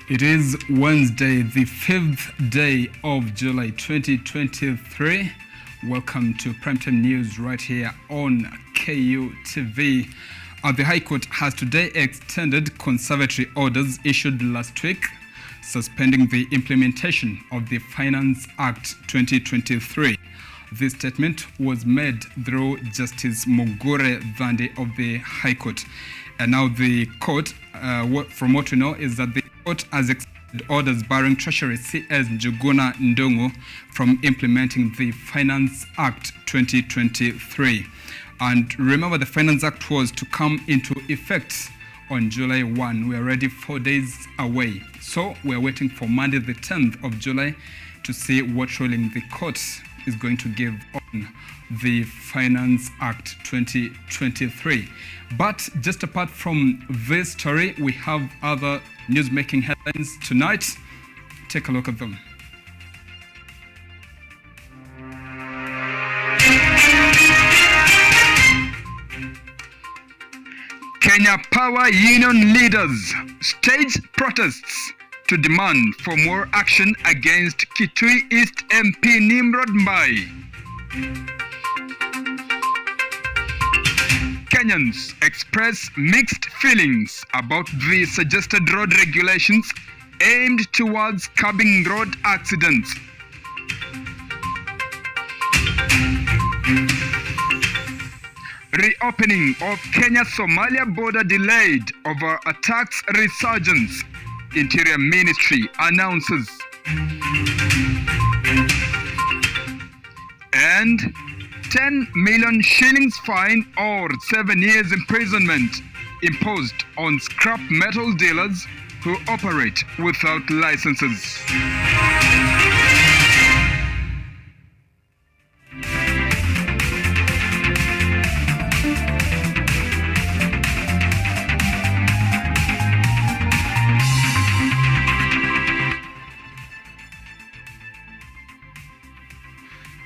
It is Wednesday, the 5th day of July 2023. Welcome to Primetime News right here on KUTV. The High Court has today extended conservatory orders issued last week, suspending the implementation of the Finance Act 2023. This statement was made through Justice Mugure Dhandi of the High Court. And now the court, from what we know, is that the court has extended orders barring Treasury CS Njuguna Ndungu from implementing the Finance Act 2023. And remember, the Finance Act was to come into effect on July 1. We are already 4 days away. So we are waiting for Monday the 10th of July to see what ruling the court is going to give on the Finance Act 2023. But just apart from this story, we have other news-making headlines tonight. Take a look at them. Kenya Power Union leaders stage protests to demand for more action against Kitui East MP Nimrod Mbai. Kenyans express mixed feelings about the suggested road regulations aimed towards curbing road accidents. Reopening of Kenya-Somalia border delayed over attacks resurgence, Interior Ministry announces. And 10 million shillings fine or 7 years imprisonment imposed on scrap metal dealers who operate without licenses.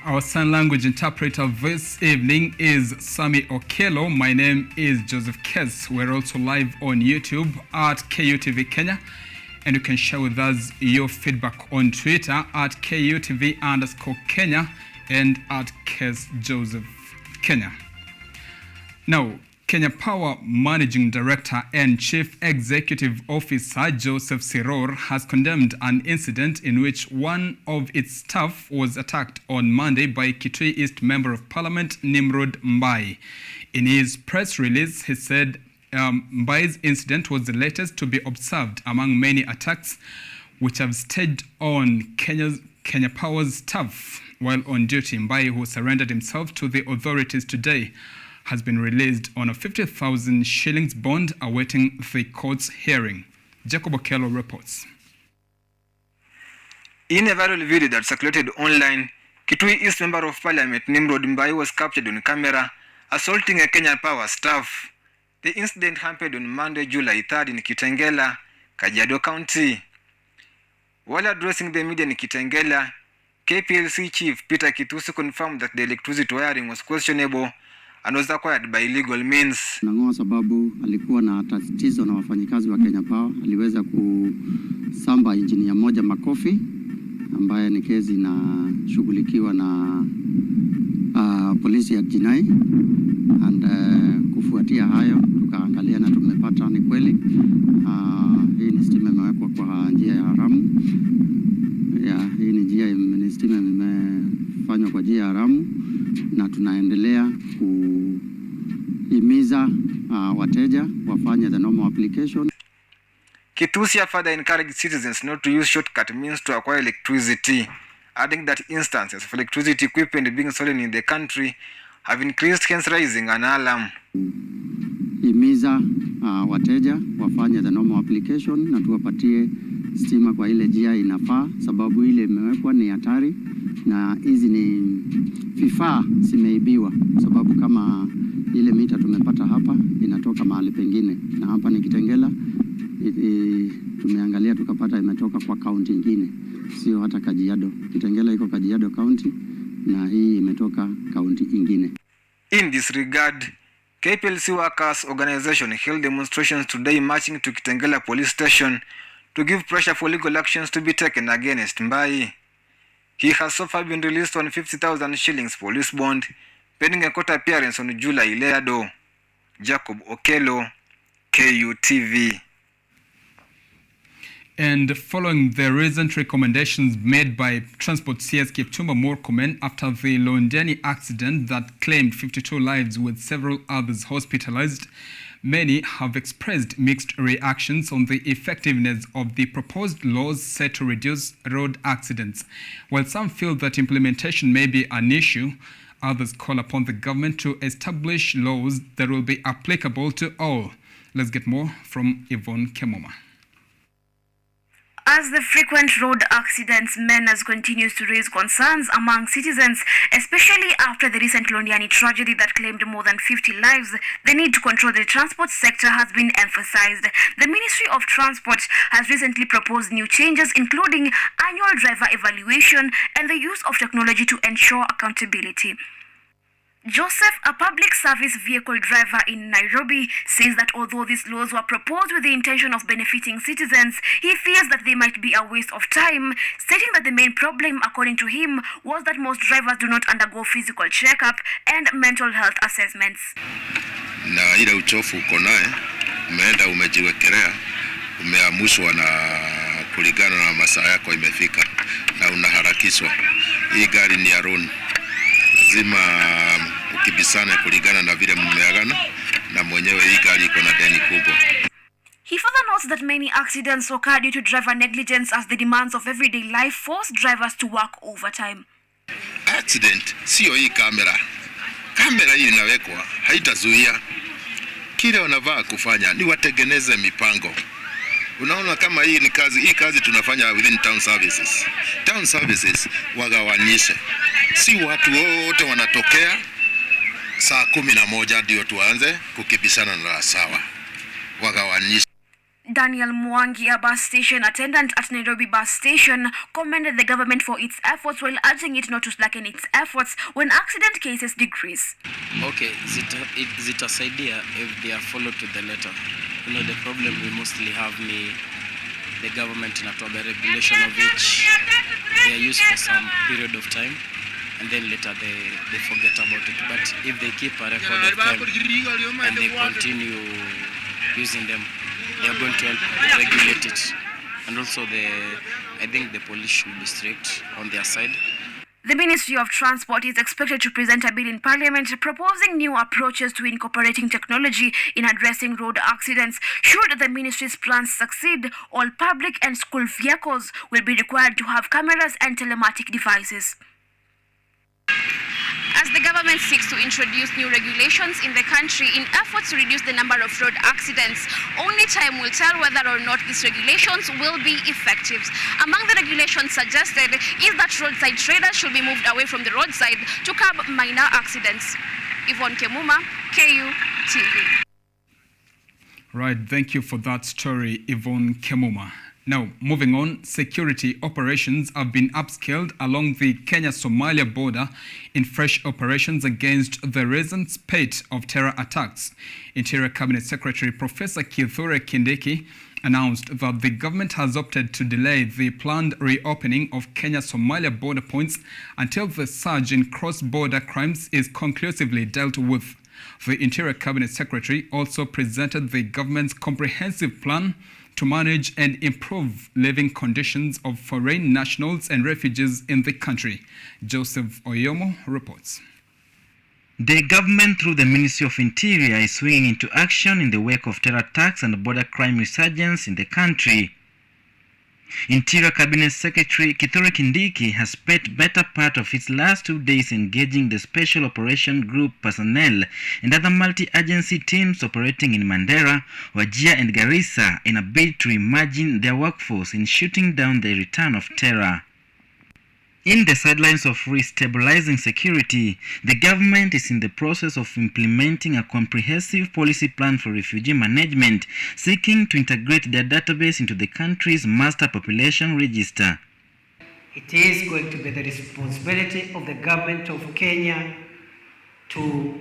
Our sign language interpreter this evening is SAMMY OKELLO. My name is Joseph Kess. We're also live on YouTube at KUTV Kenya. And you can share with us your feedback on Twitter at KUTV_Kenya and at Kess Joseph Kenya. Now, Kenya Power Managing Director and Chief Executive Officer Joseph Siror has condemned an incident in which one of its staff was attacked on Monday by Kitui East Member of Parliament Nimrod Mbai. In his press release, he said Mbai's incident was the latest to be observed among many attacks which have staged on Kenya Power's staff while on duty. Mbai, who surrendered himself to the authorities today, has been released on a 50,000 shillings bond awaiting the court's hearing. Jacob Okello reports. In a viral video that circulated online, Kitui East Member of Parliament Nimrod Mbai was captured on camera assaulting a Kenya Power staff. The incident happened on Monday, July 3rd in Kitengela, Kajiado County. While addressing the media in Kitengela, KPLC Chief Peter Kitusu confirmed that the electricity wiring was questionable and was acquired by illegal means. Nangoa sababu alikuwa na tatizo na wafanyikazi wa Kenya Power, aliweza kusamba engineer moja makofi ambaye ni kesi na shughulikiwa na polisi ya jinai, and kufuatia hayo tukaangalia na tumepata ni kweli hii ni stima imewekwa kwa njia ya haramu. Hii ni stima imefanywa kwa njia ya haramu, na tunaendelea kuhimiza wateja wafanye the normal application. Kitusia further encouraged citizens not to use shortcut means to acquire electricity, adding that instances of electricity equipment being stolen in the country have increased, hence raising an alarm. Himiza wateja wafanye the normal application na tuwapatie stima kwa ile njia inafaa, sababu ile imewekwa ni hatari na hizi ni vifaa zimeibiwa, sababu kama ile mita tumepata hapa inatoka mahali pengine, na hapa ni Kitengela tumeangalia tukapata imetoka kwa county nyingine, sio hata Kajiado. Kitengela iko Kajiado County na hii imetoka county nyingine. In this regard, KPLC Workers Organization held demonstrations today marching to Kitengela Police Station to give pressure for legal actions to be taken against Mbai. He has so far been released on 50,000 shillings police bond, pending a court appearance on July 11. Jacob Okello, KUTV. And following the recent recommendations made by Transport CS Kipchumba Murkomen after the Londani accident that claimed 52 lives with several others hospitalized, many have expressed mixed reactions on the effectiveness of the proposed laws set to reduce road accidents. While some feel that implementation may be an issue, others call upon the government to establish laws that will be applicable to all. Let's get more from Yvonne Kemoma. As the frequent road accidents menace continues to raise concerns among citizens, especially after the recent Londiani tragedy that claimed more than 50 lives, the need to control the transport sector has been emphasized. The Ministry of Transport has recently proposed new changes, including annual driver evaluation and the use of technology to ensure accountability. Joseph, a public service vehicle driver in Nairobi, says that although these laws were proposed with the intention of benefiting citizens, he fears that they might be a waste of time, stating that the main problem, according to him, was that most drivers do not undergo physical checkup and mental health assessments. Na ile uchofu uko naye, umeenda umejiwekelea, umeamushwa na kulingana na masaa yako imefika na unaharakishwa. Hii gari ni ya loan. Lazima ukibisane kulingana na vile mmeagana na mwenyewe hii gari iko na deni kubwa. He further notes that many accidents occur due to driver negligence as the demands of everyday life force drivers to work overtime. Accident sio hii kamera. Kamera hii inawekwa haitazuia. Kile wanavaa kufanya ni watengeneze mipango. Unaona kama hii ni kazi, hii kazi tunafanya within town services. Town services wagawanishe. Si watu wote wanatokea saa 11 ndio tuanze kukibishana na sawa. Wagawanishe. Daniel Mwangi, a bus station attendant at Nairobi bus station, commended the government for its efforts while urging it not to slacken its efforts when accident cases decrease. Okay, zitasaidia if they are followed to the letter. You know, the problem we mostly have ni the government inatoa regulation of which they are used for some period of time and then later they forget about it. But if they keep a record of them and they continue using them, they are going to help regulate it. And also I think the police should be strict on their side. The Ministry of Transport is expected to present a bill in Parliament proposing new approaches to incorporating technology in addressing road accidents. Should the ministry's plans succeed, all public and school vehicles will be required to have cameras and telematic devices. As the government seeks to introduce new regulations in the country in efforts to reduce the number of road accidents, only time will tell whether or not these regulations will be effective. Among the regulations suggested is that roadside traders should be moved away from the roadside to curb minor accidents. Yvonne Kemuma, KU TV. Right, thank you for that story, Yvonne Kemuma. Now, moving on, security operations have been upscaled along the Kenya-Somalia border in fresh operations against the recent spate of terror attacks. Interior Cabinet Secretary Professor Kithure Kindiki announced that the government has opted to delay the planned reopening of Kenya-Somalia border points until the surge in cross-border crimes is conclusively dealt with. The Interior Cabinet Secretary also presented the government's comprehensive plan to manage and improve living conditions of foreign nationals and refugees in the country. Joseph Oyomo reports. The government, through the Ministry of Interior, is swinging into action in the wake of terror attacks and border crime resurgence in the country. Interior Cabinet Secretary Kithure Kindiki has spent better part of its last 2 days engaging the Special Operation Group personnel and other multi-agency teams operating in Mandera, Wajir and Garissa in a bid to reimagine their workforce in shooting down the return of terror. In the sidelines of restabilizing security, the government is in the process of implementing a comprehensive policy plan for refugee management, seeking to integrate their database into the country's master population register. It is going to be the responsibility of the government of Kenya to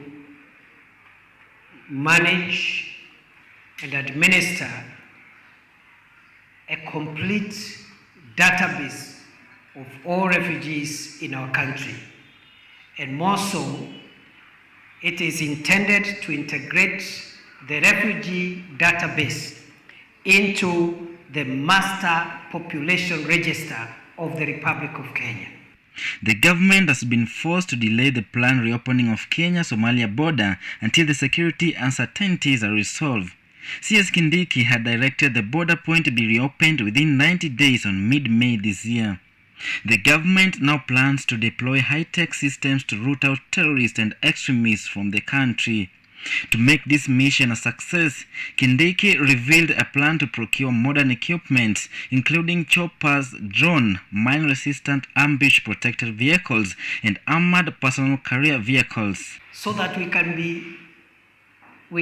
manage and administer a complete database of all refugees in our country. And more so, it is intended to integrate the refugee database into the master population register of the Republic of Kenya. The government has been forced to delay the planned reopening of Kenya-Somalia border until the security uncertainties are resolved. CS Kindiki had directed the border point to be reopened within 90 days on mid-May this year. The government now plans to deploy high-tech systems to root out terrorists and extremists from the country. To make this mission a success, Kindiki revealed a plan to procure modern equipment, including choppers, drone, mine-resistant ambush-protected vehicles, and armored personal carrier vehicles. So that we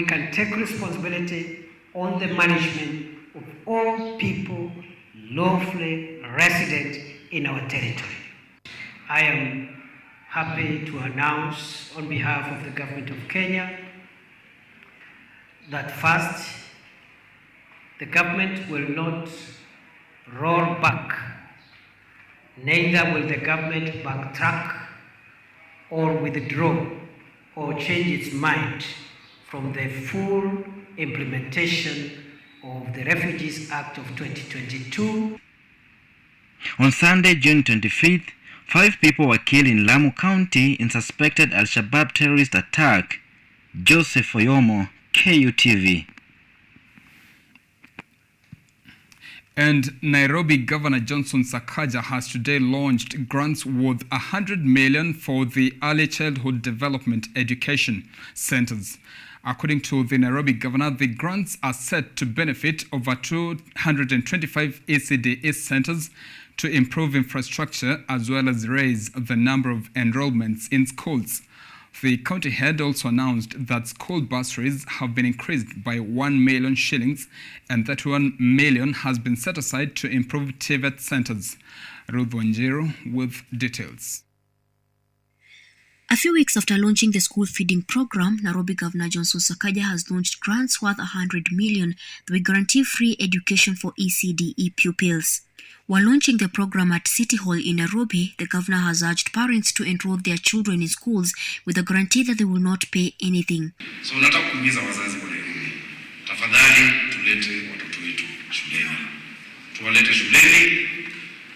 can take responsibility on the management of all people lawfully resident in our territory. I am happy to announce on behalf of the government of Kenya that first, the government will not roll back, neither will the government backtrack or withdraw or change its mind from the full implementation of the Refugees Act of 2022. On Sunday, June 25th, 5 people were killed in Lamu County in suspected Al-Shabaab terrorist attack. Joseph Oyomo, KUTV. And Nairobi Governor Johnson Sakaja has today launched grants worth 100 million for the early childhood development education centers. According to the Nairobi Governor, the grants are set to benefit over 225 ECD centers to improve infrastructure as well as raise the number of enrollments in schools. The county head also announced that school bursaries have been increased by 1 million shillings and that 1 million has been set aside to improve TVET centers. Ruth Wanjiru with details. A few weeks after launching the school feeding program, Nairobi Governor Johnson Sakaja has launched grants worth 100 million that will guarantee free education for ECDE pupils. While launching the program at City Hall in Nairobi, the governor has urged parents to enroll their children in schools with a guarantee that they will not pay anything. So nataka kuhimiza wazazi wa Nairobi, tafadhali tulete watoto wetu shuleni. Tuwalete shuleni,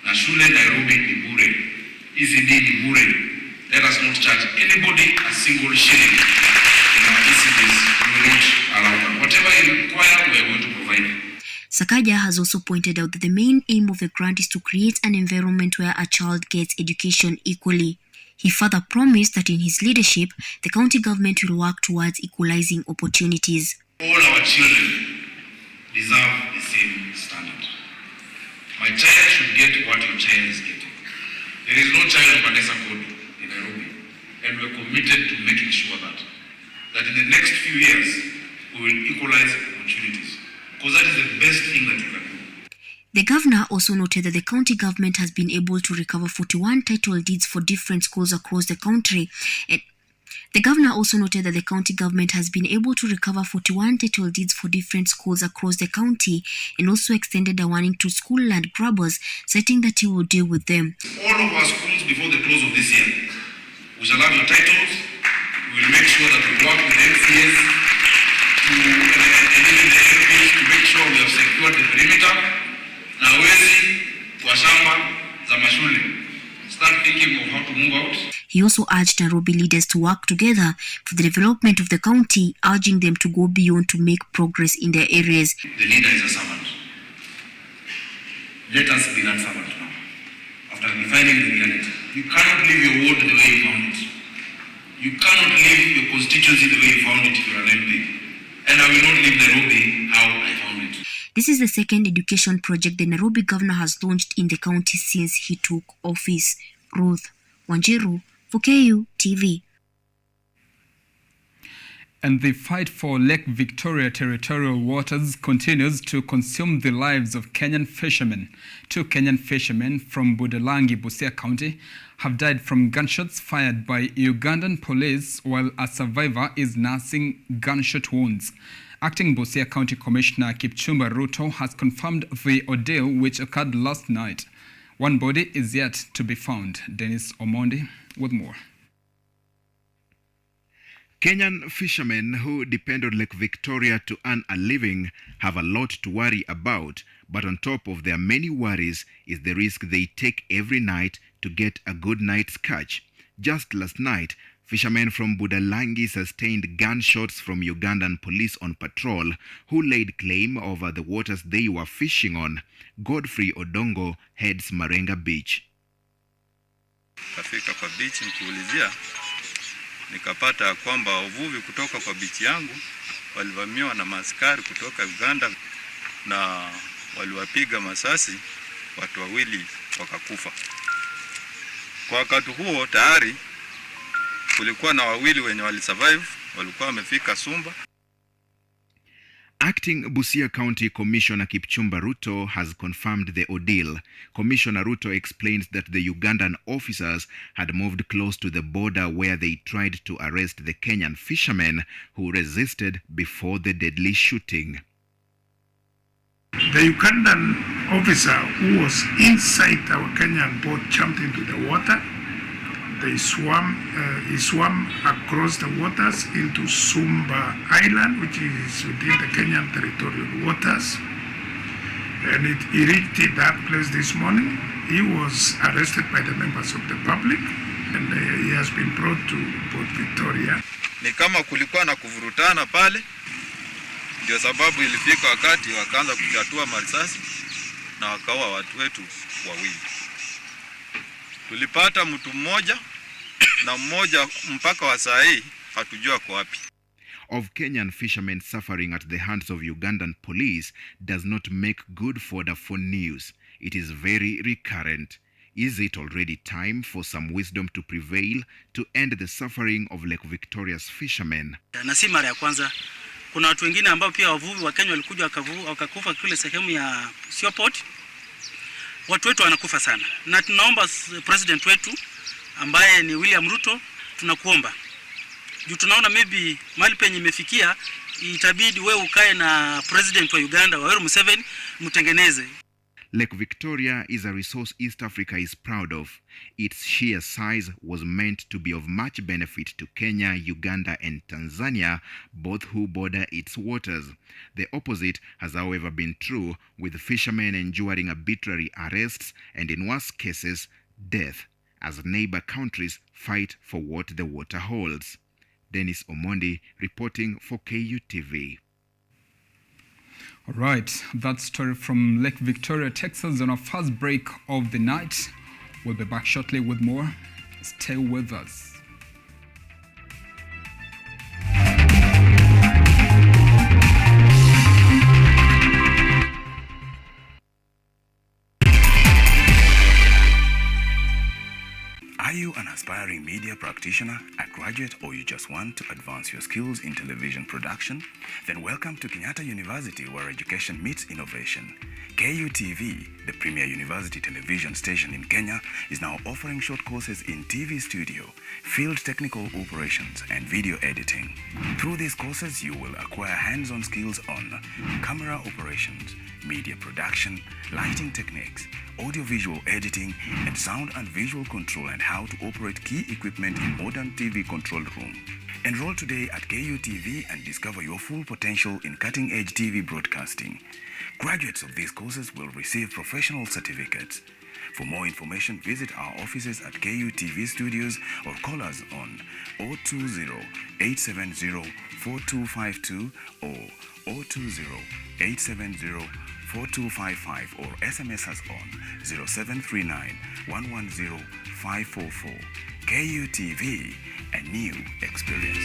na shule Nairobi ni bure. ECD ni bure. Let us not charge anybody a single shilling in our ECDs. We will not allow that. Whatever you require, we are going to provide. Sakaja has also pointed out that the main aim of the grant is to create an environment where a child gets education equally. He further promised that in his leadership, the county government will work towards equalizing opportunities. All our children deserve the same standard. My child should get what your child is getting. There is no child of Vanessa Code in Nairobi, and we are committed to making sure that in the next few years, we will equalize opportunities. Because that is the best thing that you can do. The governor also noted that the county government has been able to recover 41 title deeds for different schools across the country. And the governor also noted that the county government has been able to recover 41 title deeds for different schools across the county and also extended a warning to school land grabbers, citing that he will deal with them. All of our schools before the close of this year, we shall have your titles. We will make sure that we work with MCS and even the MPs to make sure we have secured the perimeter. Na wezi kwa shamba za mashule start thinking of how to move out. He also urged Nairobi leaders to work together for the development of the county, urging them to go beyond to make progress in their areas. The leader is a servant. Let us be that servant now. After defining the reality, you cannot leave your ward the way you found it. You cannot leave your constituency the way you found it if you are an MP. And I will not leave Nairobi how I found it. This is the second education project the Nairobi governor has launched in the county since he took office. Ruth Wanjiru for KU TV. And the fight for Lake Victoria territorial waters continues to consume the lives of Kenyan fishermen. 2 Kenyan fishermen from Budalangi, Busia County have died from gunshots fired by Ugandan police, while a survivor is nursing gunshot wounds. Acting Busia County Commissioner Kipchumba Ruto has confirmed the ordeal which occurred last night. One body is yet to be found. Dennis Omondi with more. Kenyan fishermen who depend on Lake Victoria to earn a living have a lot to worry about, but on top of their many worries is the risk they take every night to get a good night's catch. Just last night, fishermen from Budalangi sustained gunshots from Ugandan police on patrol who laid claim over the waters they were fishing on. Godfrey Odongo heads Marenga Beach. Kafika kwa beach nikiulizia, nikapata kwamba wavuvi kutoka kwa bichi yangu walivamiwa na maaskari kutoka Uganda na waliwapiga masasi, watu wawili wakakufa. Kwa wakati huo tayari kulikuwa na wawili wenye walisurvive, walikuwa wamefika Sumba. Acting Busia County Commissioner Kipchumba Ruto has confirmed the ordeal. Commissioner Ruto explains that the Ugandan officers had moved close to the border where they tried to arrest the Kenyan fishermen who resisted before the deadly shooting. The Ugandan officer who was inside our Kenyan boat jumped into the water. He swam across the waters into Sumba Island, which is within the Kenyan territorial waters. And he reached that place this morning. He was arrested by the members of the public, and he has been brought to Port Victoria. Ni kama kulikuwa na kuvurutana pale, ndio sababu ilifika wakati wakaanza kuchatua marisasi na wakaua watu wetu wawili. Tulipata mtu mmoja na mmoja mpaka wa saa hii hatujua kwa wapi. Of Kenyan fishermen suffering at the hands of Ugandan police does not make good fodder for news. It is very recurrent. Is it already time for some wisdom to prevail to end the suffering of Lake Victoria's fishermen? Na si mara ya kwanza. Kuna watu wengine ambao pia wavuvi wa Kenya walikuja wakakufa kule sehemu ya Sioport. Watu wetu wanakufa sana. Na tunaomba president wetu ambaye ni William Ruto, tunakuomba. Juu tunaona maybe mahali penye imefikia itabidi wewe ukae na president wa Uganda Yoweri Museveni mtengeneze. Lake Victoria is a resource East Africa is proud of. Its sheer size was meant to be of much benefit to Kenya, Uganda and Tanzania, both who border its waters. The opposite has however been true, with fishermen enduring arbitrary arrests and in worse cases, death, as neighbor countries fight for what the water holds. Dennis Omondi reporting for KUTV. All right, that story from Lake Victoria takes us on our first break of the night. We'll be back shortly with more. Stay with us. Are you an aspiring media practitioner, a graduate, or you just want to advance your skills in television production? Then welcome to Kenyatta University, where education meets innovation. KUTV, the premier university television station in Kenya, is now offering short courses in TV studio, field technical operations, and video editing. Through these courses, you will acquire hands-on skills on camera operations, media production, lighting techniques, audio-visual editing, and sound and visual control, and how to operate key equipment in modern TV control room. Enroll today at KUTV and discover your full potential in cutting-edge TV broadcasting. Graduates of these courses will receive professional certificates. For more information, visit our offices at KUTV Studios or call us on 020-870-4252 or 020-870-4255 or SMS us on 0739-110-544. KUTV, a new experience.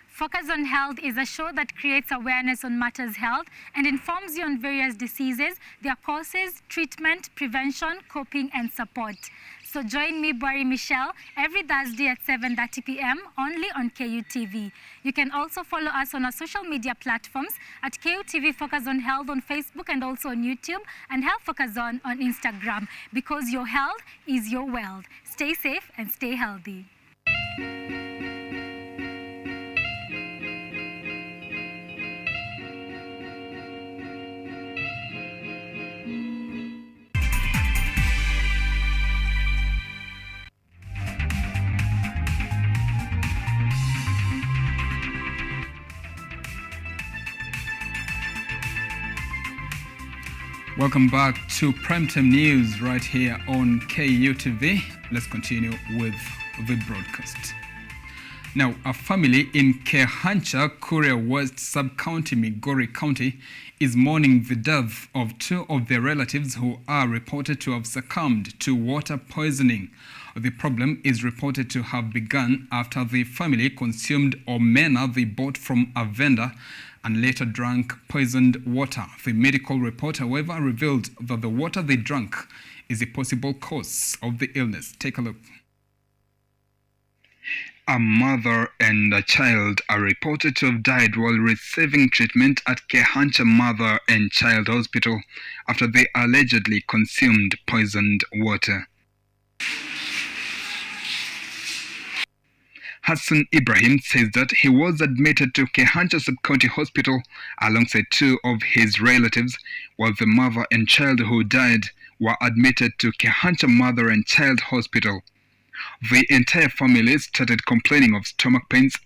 For Focus on Health is a show that creates awareness on matters health and informs you on various diseases, their causes, treatment, prevention, coping, and support. So join me, Bari Michelle, every Thursday at 7:30 p.m. only on KUTV. You can also follow us on our social media platforms at KUTV Focus on Health on Facebook and also on YouTube, and Health Focus on Instagram, because your health is your wealth. Stay safe and stay healthy. Welcome back to Primetime News right here on KUTV. Let's continue with the broadcast. Now, a family in Kehancha, Kuria West Sub-County, Migori County, is mourning the death of two of their relatives who are reported to have succumbed to water poisoning. The problem is reported to have begun after the family consumed omena they bought from a vendor and later drank poisoned water. The medical report, however, revealed that the water they drank is a possible cause of the illness. Take a look. A mother and a child are reported to have died while receiving treatment at Kehancha Mother and Child Hospital after they allegedly consumed poisoned water. Hassan Ibrahim says that he was admitted to Kehancha Sub-County Hospital alongside two of his relatives, while the mother and child who died were admitted to Kehancha Mother and Child Hospital. The entire family started complaining of stomach pains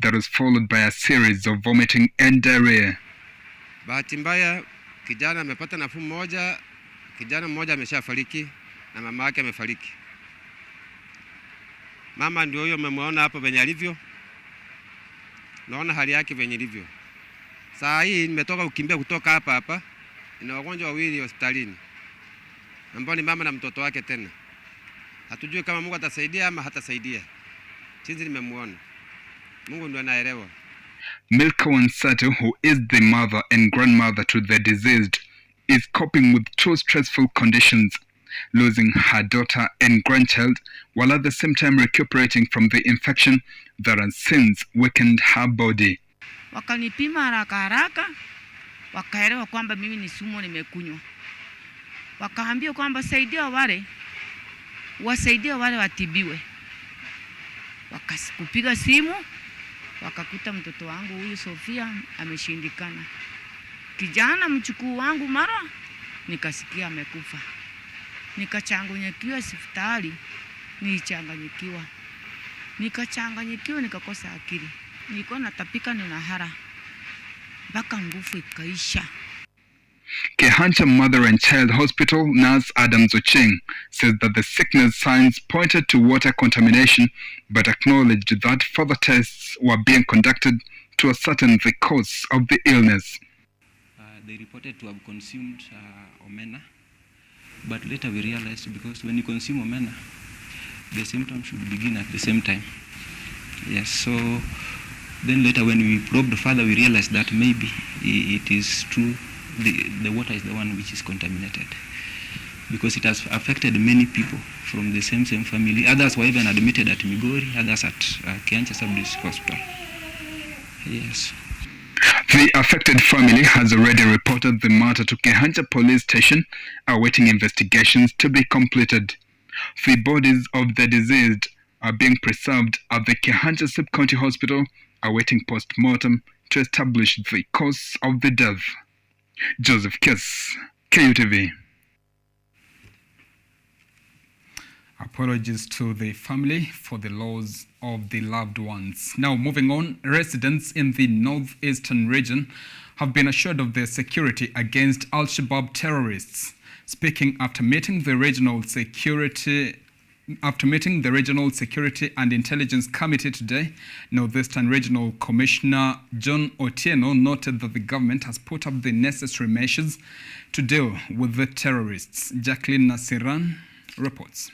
that was followed by a series of vomiting and diarrhea. Bahati mbaya kijana amepata nafuu moja, kijana mmoja ameshafariki na mama yake amefariki. Mama ndio huyo mmemwona hapo venye alivyo. Naona hali yake venye ilivyo. Saa hii nimetoka kukimbia kutoka hapa. Ina wagonjwa wawili hospitalini. Ambao ni mama na mtoto wake tena. Hatujui kama Mungu atasaidia ama hatasaidia. Sisi nimemuona. Mungu ndiye anaelewa. Milka Wansatu, who is the mother and grandmother to the deceased, is coping with two stressful conditions: losing her daughter and grandchild, while at the same time recuperating from the infection that has since weakened her body. Wakanipima haraka, wakaelewa kwamba mimi ni sumu nimekunywa. Wakaambia kwamba wasaidie wale watibiwe. Wakakupiga simu, wakakuta mtoto wangu huyu Sofia ameshindikana. Kijana mchukuu wangu mara nikasikia amekufa. Nikachanganyikiwa hospitali, nikachanganyikiwa nikakosa akili. Nilikuwa natapika ninahara mpaka nguvu ikaisha. Kehancha Mother and Child Hospital nurse Adams Ocheng says that the sickness signs pointed to water contamination, but acknowledged that further tests were being conducted to ascertain the cause of the illness. They reported to have consumed omena, but later we realized, because when you consume omena, the symptoms should begin at the same time. Yes, so then later when we probed further, we realized that maybe it is true. The water is the one which is contaminated, because it has affected many people from the same family. Others were even admitted at Migori, others at Kehancha Sub-District Hospital. Yes. The affected family has already reported the matter to Kehancha Police Station, awaiting investigations to be completed. The bodies of the deceased are being preserved at the Kehancha Sub-County Hospital, awaiting post-mortem to establish the cause of the death. Joseph Kiss, KUTV. Apologies to the family for the loss of the loved ones. Now, moving on, residents in the northeastern region have been assured of their security against Al-Shabaab terrorists. Speaking after meeting the Regional Security and Intelligence Committee today, Northeastern Regional Commissioner John Otieno noted that the government has put up the necessary measures to deal with the terrorists. Jacqueline Nasiran reports.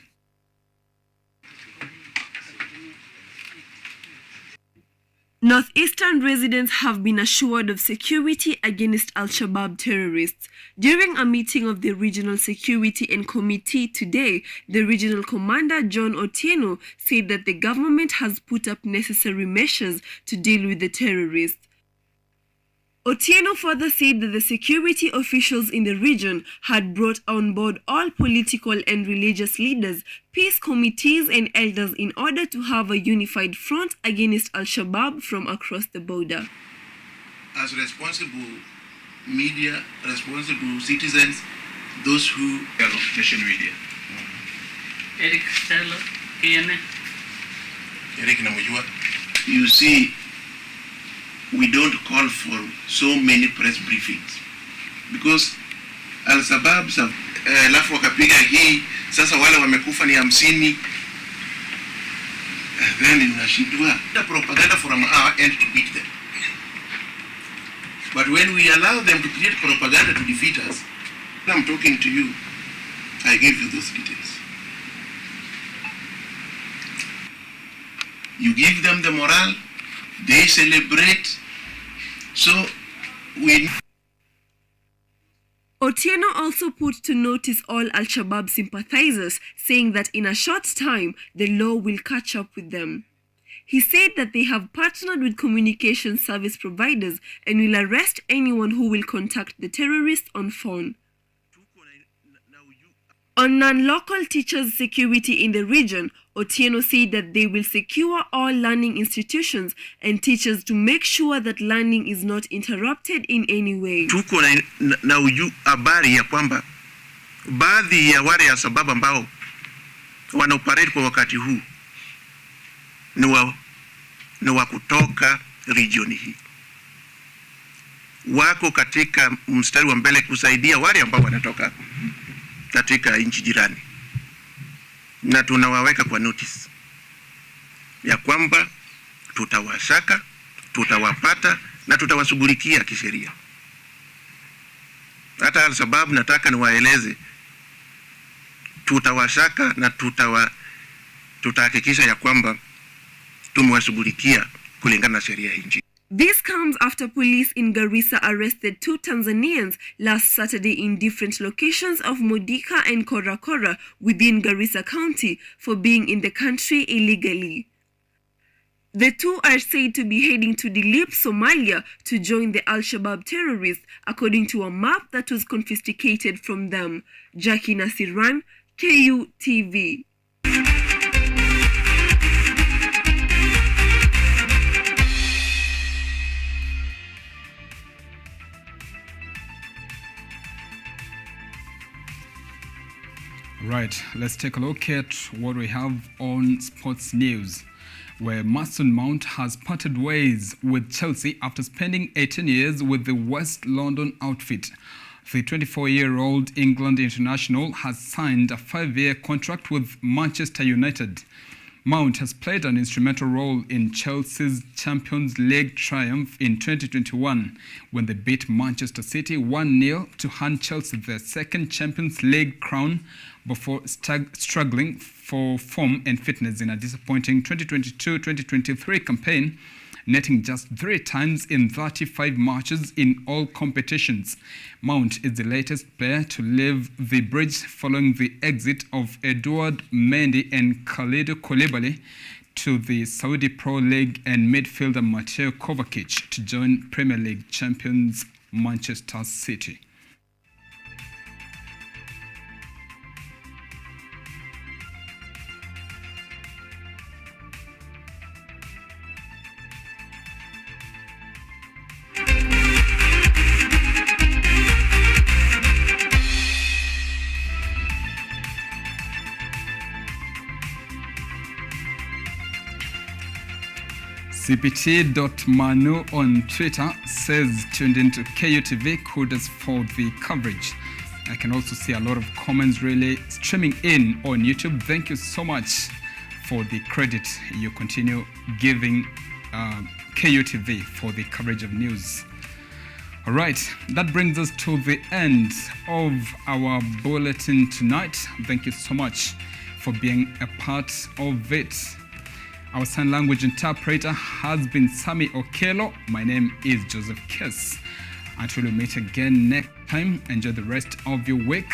Northeastern residents have been assured of security against Al-Shabaab terrorists. During a meeting of the Regional Security and Committee today, the Regional Commander John Otieno said that the government has put up necessary measures to deal with the terrorists. Otieno further said that the security officials in the region had brought on board all political and religious leaders, peace committees and elders in order to have a unified front against Al-Shabaab from across the border. As responsible media, responsible citizens, those who are nation media. Eric Stella, KNA. Eric Namujua. You see, we don't call for so many press briefings because Al-Shabaab alafu wakapiga hii sasa wale wamekufa ni 50, then unashindwa the propaganda from our end to beat them. But when we allow them to create propaganda to defeat us, I'm talking to you, I give you those details. You give them the morale, they celebrate. So we... Otieno also put to notice all Al-Shabaab sympathizers, saying that in a short time, the law will catch up with them. He said that they have partnered with communication service providers and will arrest anyone who will contact the terrorists on phone. On non-local teachers' security in the region, Otieno said that they will secure all learning institutions and teachers to make sure that learning is not interrupted in any way. Tuko na habari ya kwamba baadhi ya wale ya sababu ambao wanaoperate kwa wakati huu ni wa kutoka region hii. Wako katika mstari wa mbele kusaidia wale ambao wanatoka katika nchi jirani. Na tunawaweka kwa notice ya kwamba tutawashaka, tutawapata na tutawashughulikia kisheria. Hata Al-Shabaab nataka niwaeleze, tutawashaka na tutahakikisha ya kwamba tumewashughulikia kulingana na sheria ya nchi. This comes after police in Garissa arrested 2 Tanzanians last Saturday in different locations of Modika and Korakora within Garissa County for being in the country illegally. The 2 are said to be heading to Dilip, Somalia to join the Al-Shabaab terrorists, according to a map that was confiscated from them. Jackie Nasiran, KU TV. Right, let's take a look at what we have on sports news, where Mason Mount has parted ways with Chelsea after spending 18 years with the West London outfit. The 24-year-old England international has signed a 5-year contract with Manchester United. Mount has played an instrumental role in Chelsea's Champions League triumph in 2021 when they beat Manchester City 1-0 to hand Chelsea their second Champions League crown before struggling for form and fitness in a disappointing 2022-2023 campaign, netting just 3 times in 35 matches in all competitions. Mount is the latest player to leave the bridge following the exit of Edouard Mendy and Khalidou Koulibaly to the Saudi Pro League and midfielder Mateo Kovacic to join Premier League champions Manchester City. CPT.Manu on Twitter says tuned into KUTV, kudos for the coverage. I can also see a lot of comments really streaming in on YouTube. Thank you so much for the credit you continue giving KUTV for the coverage of news. All right, that brings us to the end of our bulletin tonight. Thank you so much for being a part of it. Our sign language interpreter has been Sammy Okello. My name is Joseph KEES. Until we meet again next time, enjoy the rest of your week.